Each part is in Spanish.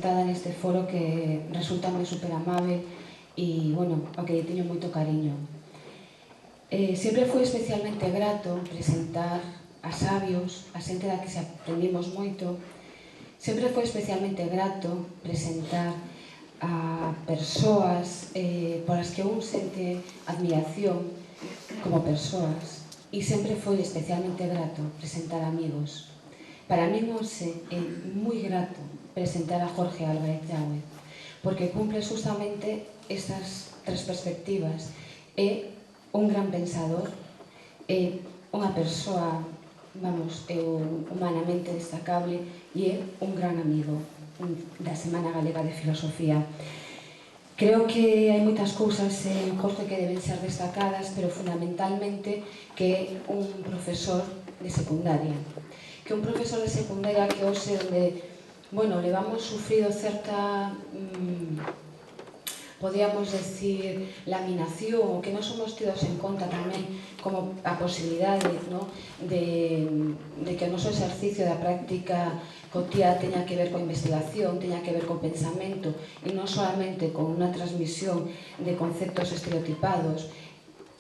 Estada neste foro que resulta moi super amable e, bueno, ao que lle teño moito cariño. Sempre foi especialmente grato presentar a sabios, a xente da que se aprendimos moito. Sempre foi especialmente grato presentar a persoas polas que un sente admiración como persoas, e sempre foi especialmente grato presentar amigos. Para min hoxe é moi grato presentar a Jorge Álvarez Yáguez, porque cumple justamente estas tres perspectivas. É un gran pensador, é unha persoa, vamos, humanamente destacable, e é un gran amigo da Semana Galega de Filosofía. Creo que hai moitas cousas en Jorge que deben ser destacadas, pero fundamentalmente que é un profesor de secundaria. Que un profesor de secundaria que hoxe onde, bueno, levamos sufrido certa, podíamos decir, laminación, que non somos tidos en conta tamén como a posibilidade, ¿no?, de que o noso exercicio da práctica cotiá teña que ver coa investigación, teña que ver co pensamento, e non solamente con unha transmisión de conceptos estereotipados.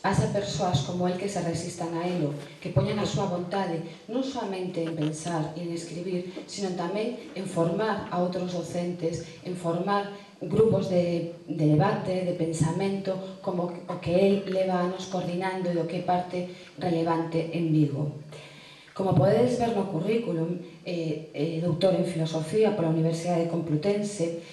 Haxa persoas como el que se resistan a elo, que poñan a súa vontade non solamente en pensar e en escribir, sino tamén en formar a outros docentes, en formar grupos de debate, de pensamento, como o que el leva anos coordinando e o que é parte relevante en Vigo. Como podedes ver no currículum, doutor en Filosofía pola Universidade Complutense,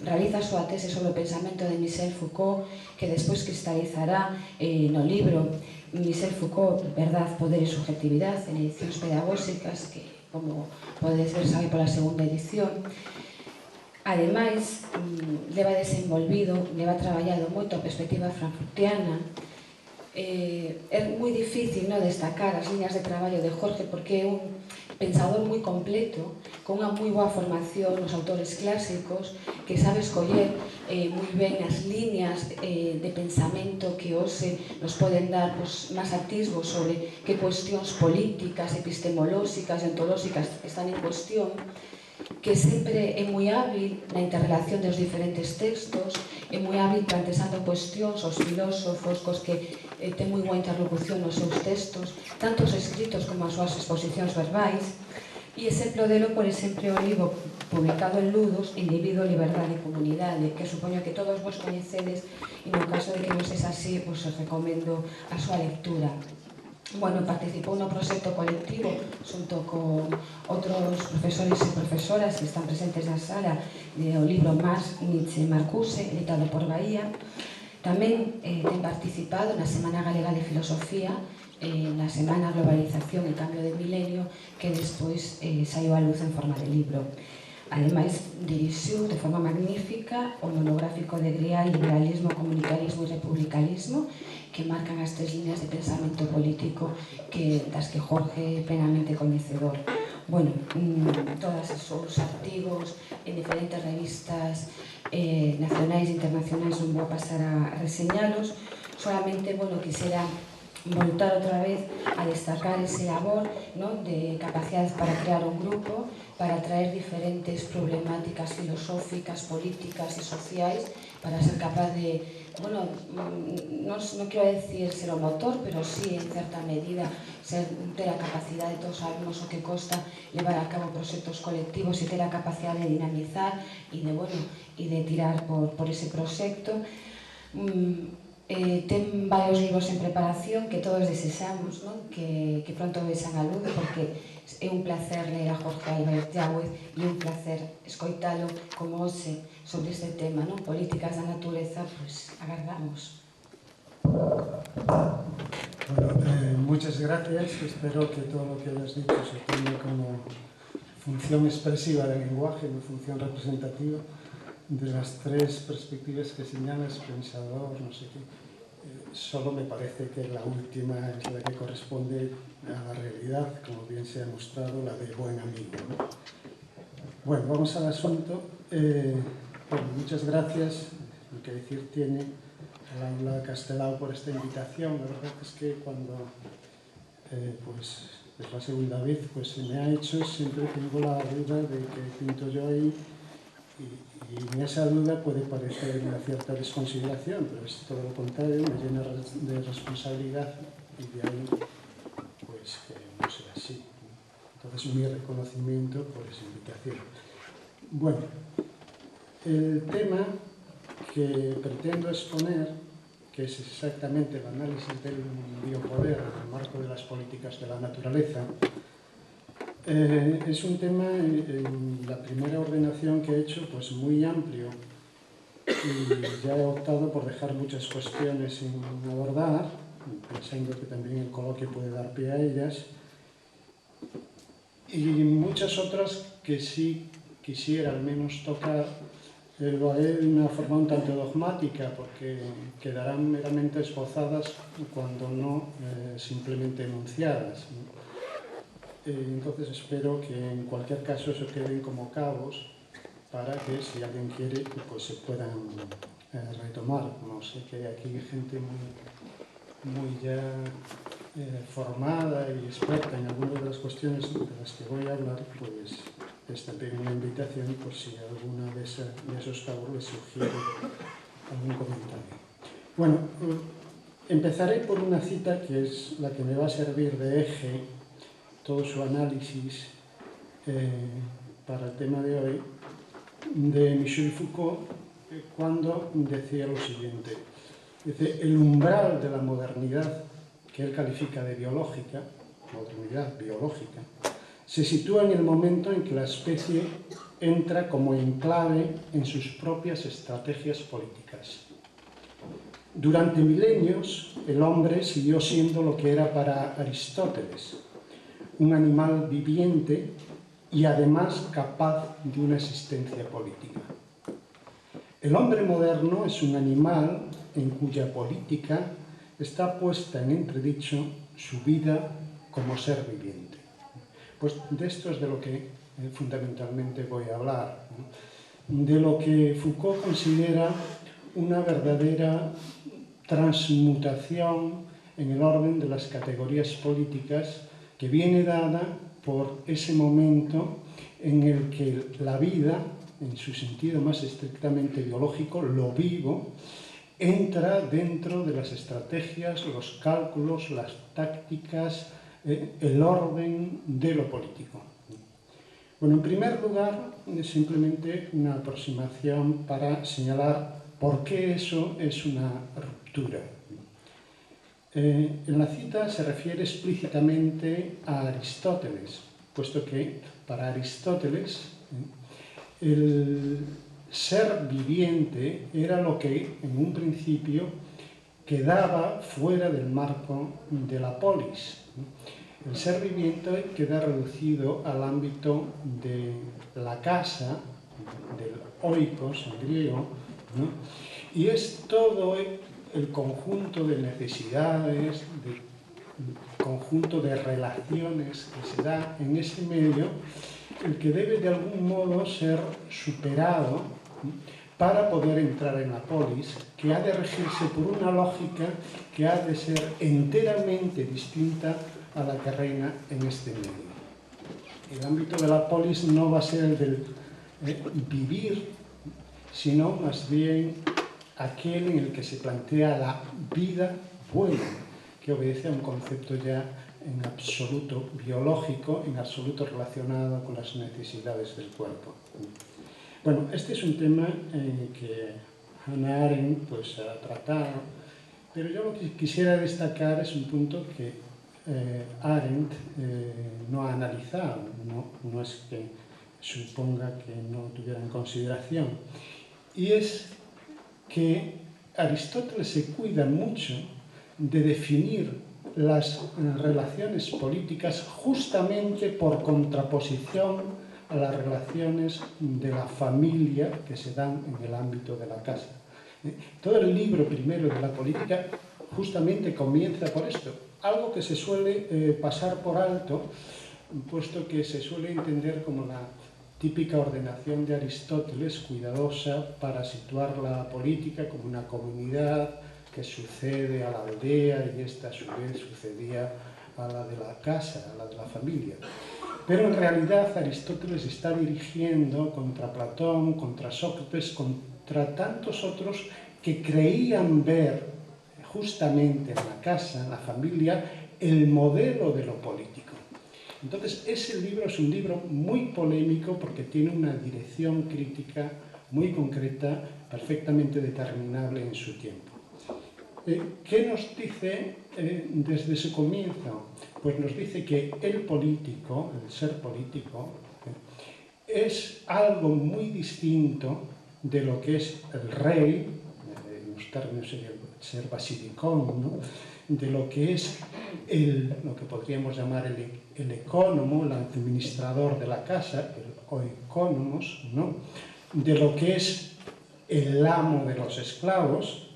realiza a súa tese sobre o pensamento de Michel Foucault, que despois cristalizará no libro Michel Foucault, Verdad, Poder e Subjetividade, en edicións pedagóxicas, que, como podedes ver, sabe pola segunda edición. Ademais, leva desenvolvido, leva traballado moito a perspectiva frankfurtiana. É moi difícil destacar as liñas de traballo de Jorge porque é un pensador moi completo, con unha moi boa formación nos autores clásicos, que sabe escoller moi ben as liñas de pensamento que hoxe nos poden dar máis atisbos sobre que cuestións políticas, epistemolóxicas e ontolóxicas están en cuestión, que sempre é moi hábil na interrelación dos diferentes textos, é moi hábil plantexando cuestións aos filósofos cos que ten moi boa interlocución nos seus textos, tanto os escritos como as súas exposicións verbais. E exemplo delo, por exemplo, o libro publicado en Ludus, Individuo, Liberdade e Comunidade, que supoño que todos vos coñecedes, e no caso de que non sexa así, os recomendo a súa lectura. Bueno, participou no proxecto colectivo xunto con outros profesores e profesoras que están presentes na sala do libro Marx, Nietzsche e Marcuse, editado por Bahía. Tamén ten participado na Semana Galega de Filosofía, na Semana Globalización e Cambio de Milenio, que despois saiu á luz en forma de libro. Ademais, dirixiu de forma magnífica o monográfico de Grial, Liberalismo, Comunitarismo e Republicanismo, que marcan as tres líneas de pensamento político das que Jorge é plenamente coñecedor. Bueno, todos os seus artigos en diferentes revistas nacionais e internacionais non vou pasar a reseñalos, solamente, bueno, quisera voltar outra vez a destacar ese labor de capacidade para crear un grupo, para traer diferentes problemáticas filosóficas, políticas e sociais, para ser capaz de, bueno, non quero decir ser o motor, pero sí, en certa medida, ter a capacidade, todos sabemos o que costa levar a cabo proxectos colectivos e ter a capacidade de dinamizar e de tirar por ese proxecto. Ten varios libros en preparación que todos desexamos que pronto vexan a luz, porque é un placer ler a Jorge Álvarez Yáguez e un placer escoitalo como hoxe sobre este tema, políticas da natureza, pois agardamos. Bueno, muchas gracias. Espero que todo lo que hayas dicho se tome como función expresiva del lenguaje, no función representativa de las tres perspectivas que señalas, pensador, no sé qué. Solo me parece que la última es la que corresponde a la realidad, como bien se ha mostrado, la de buen amigo, ¿no? Bueno, vamos al asunto. Bueno, muchas gracias, lo que decir tiene al Aula Castelao por esta invitación. La verdad es que cuando pues es la segunda vez, pues se me ha hecho, siempre tengo la duda de que pinto yo ahí Y en esa duda puede parecer una cierta desconsideración, pero es todo lo contrario, me llena de responsabilidad y de ahí pues que no sea así. Entonces, mi reconocimiento por esa invitación. Bueno, el tema que pretendo exponer, que es exactamente el análisis del biopoder en el marco de las políticas de la naturaleza, es un tema, en la primera ordenación que he hecho, pues muy amplio, y ya he optado por dejar muchas cuestiones sin abordar, pensando que también el coloquio puede dar pie a ellas, y muchas otras que sí quisiera al menos tocar. Lo haré de una forma un tanto dogmática, porque quedarán meramente esbozadas cuando no simplemente enunciadas, ¿no? Entonces espero que en cualquier caso eso queden como cabos para que, si alguien quiere, pues se puedan retomar. No sé, que hay aquí gente muy ya formada y experta en algunas de las cuestiones de las que voy a hablar, pues es también una invitación por si alguna de esos cabos les sugiere algún comentario. Bueno, empezaré por una cita que es la que me va a servir de eje todo su análisis para el tema de hoy, de Michel Foucault, cuando decía lo siguiente. Dice, el umbral de la modernidad, que él califica de biológica, modernidad biológica, se sitúa en el momento en que la especie entra como enclave en sus propias estrategias políticas. Durante milenios, el hombre siguió siendo lo que era para Aristóteles, un animal viviente y además capaz de una existencia política. El hombre moderno es un animal en cuya política está puesta en entredicho su vida como ser viviente. Pues de esto es de lo que fundamentalmente voy a hablar, ¿no? De lo que Foucault considera una verdadera transmutación en el orden de las categorías políticas que viene dada por ese momento en el que la vida, en su sentido más estrictamente biológico, lo vivo, entra dentro de las estrategias, los cálculos, las tácticas, el orden de lo político. Bueno, en primer lugar, es simplemente una aproximación para señalar por qué eso es una ruptura. En la cita se refiere explícitamente a Aristóteles, puesto que para Aristóteles el ser viviente era lo que en un principio quedaba fuera del marco de la polis. El ser viviente queda reducido al ámbito de la casa, del oikos en griego, ¿no? Y es todo el conjunto de necesidades, el conjunto de relaciones que se da en ese medio, el que debe de algún modo ser superado para poder entrar en la polis, que ha de regirse por una lógica que ha de ser enteramente distinta a la que reina en este medio. El ámbito de la polis no va a ser el del vivir, sino más bien aquel en el que se plantea la vida buena, que obedece a un concepto ya en absoluto biológico, en absoluto relacionado con las necesidades del cuerpo. Bueno, este es un tema que Hannah Arendt pues, ha tratado, pero yo lo que quisiera destacar es un punto que Arendt no ha analizado, no es que suponga que no tuviera en consideración, y es que Aristóteles se cuida mucho de definir las relaciones políticas justamente por contraposición a las relaciones de la familia que se dan en el ámbito de la casa. Todo el libro primero de la política justamente comienza por esto, algo que se suele pasar por alto, puesto que se suele entender como la típica ordenación de Aristóteles, cuidadosa para situar la política como una comunidad que sucede a la aldea y esta a su vez sucedía a la de la casa, a la de la familia. Pero en realidad Aristóteles está dirigiendo contra Platón, contra Sócrates, contra tantos otros que creían ver justamente en la casa, en la familia, el modelo de lo político. Entonces, ese libro es un libro muy polémico porque tiene una dirección crítica muy concreta, perfectamente determinable en su tiempo. ¿Qué nos dice desde su comienzo? Pues nos dice que el político, el ser político, es algo muy distinto de lo que es el rey, en los términos sería ser basilicón, ¿no? De lo que es lo que podríamos llamar el ecónomo, el administrador de la casa, el oikónomos, ¿no? De lo que es el amo de los esclavos,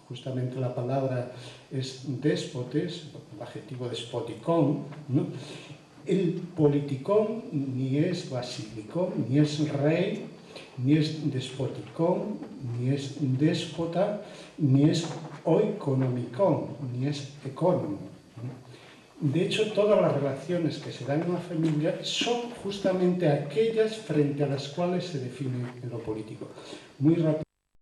justamente la palabra es déspotes, el adjetivo despoticón, ¿no? El politicón ni es basilicón, ni es rey, ni es despoticón, ni es déspota, ni es oikonomicón, ni es ecónomo. De hecho, todas las relaciones que se dan en una familia son justamente aquellas frente a las cuales se define en lo político. Muy rápido.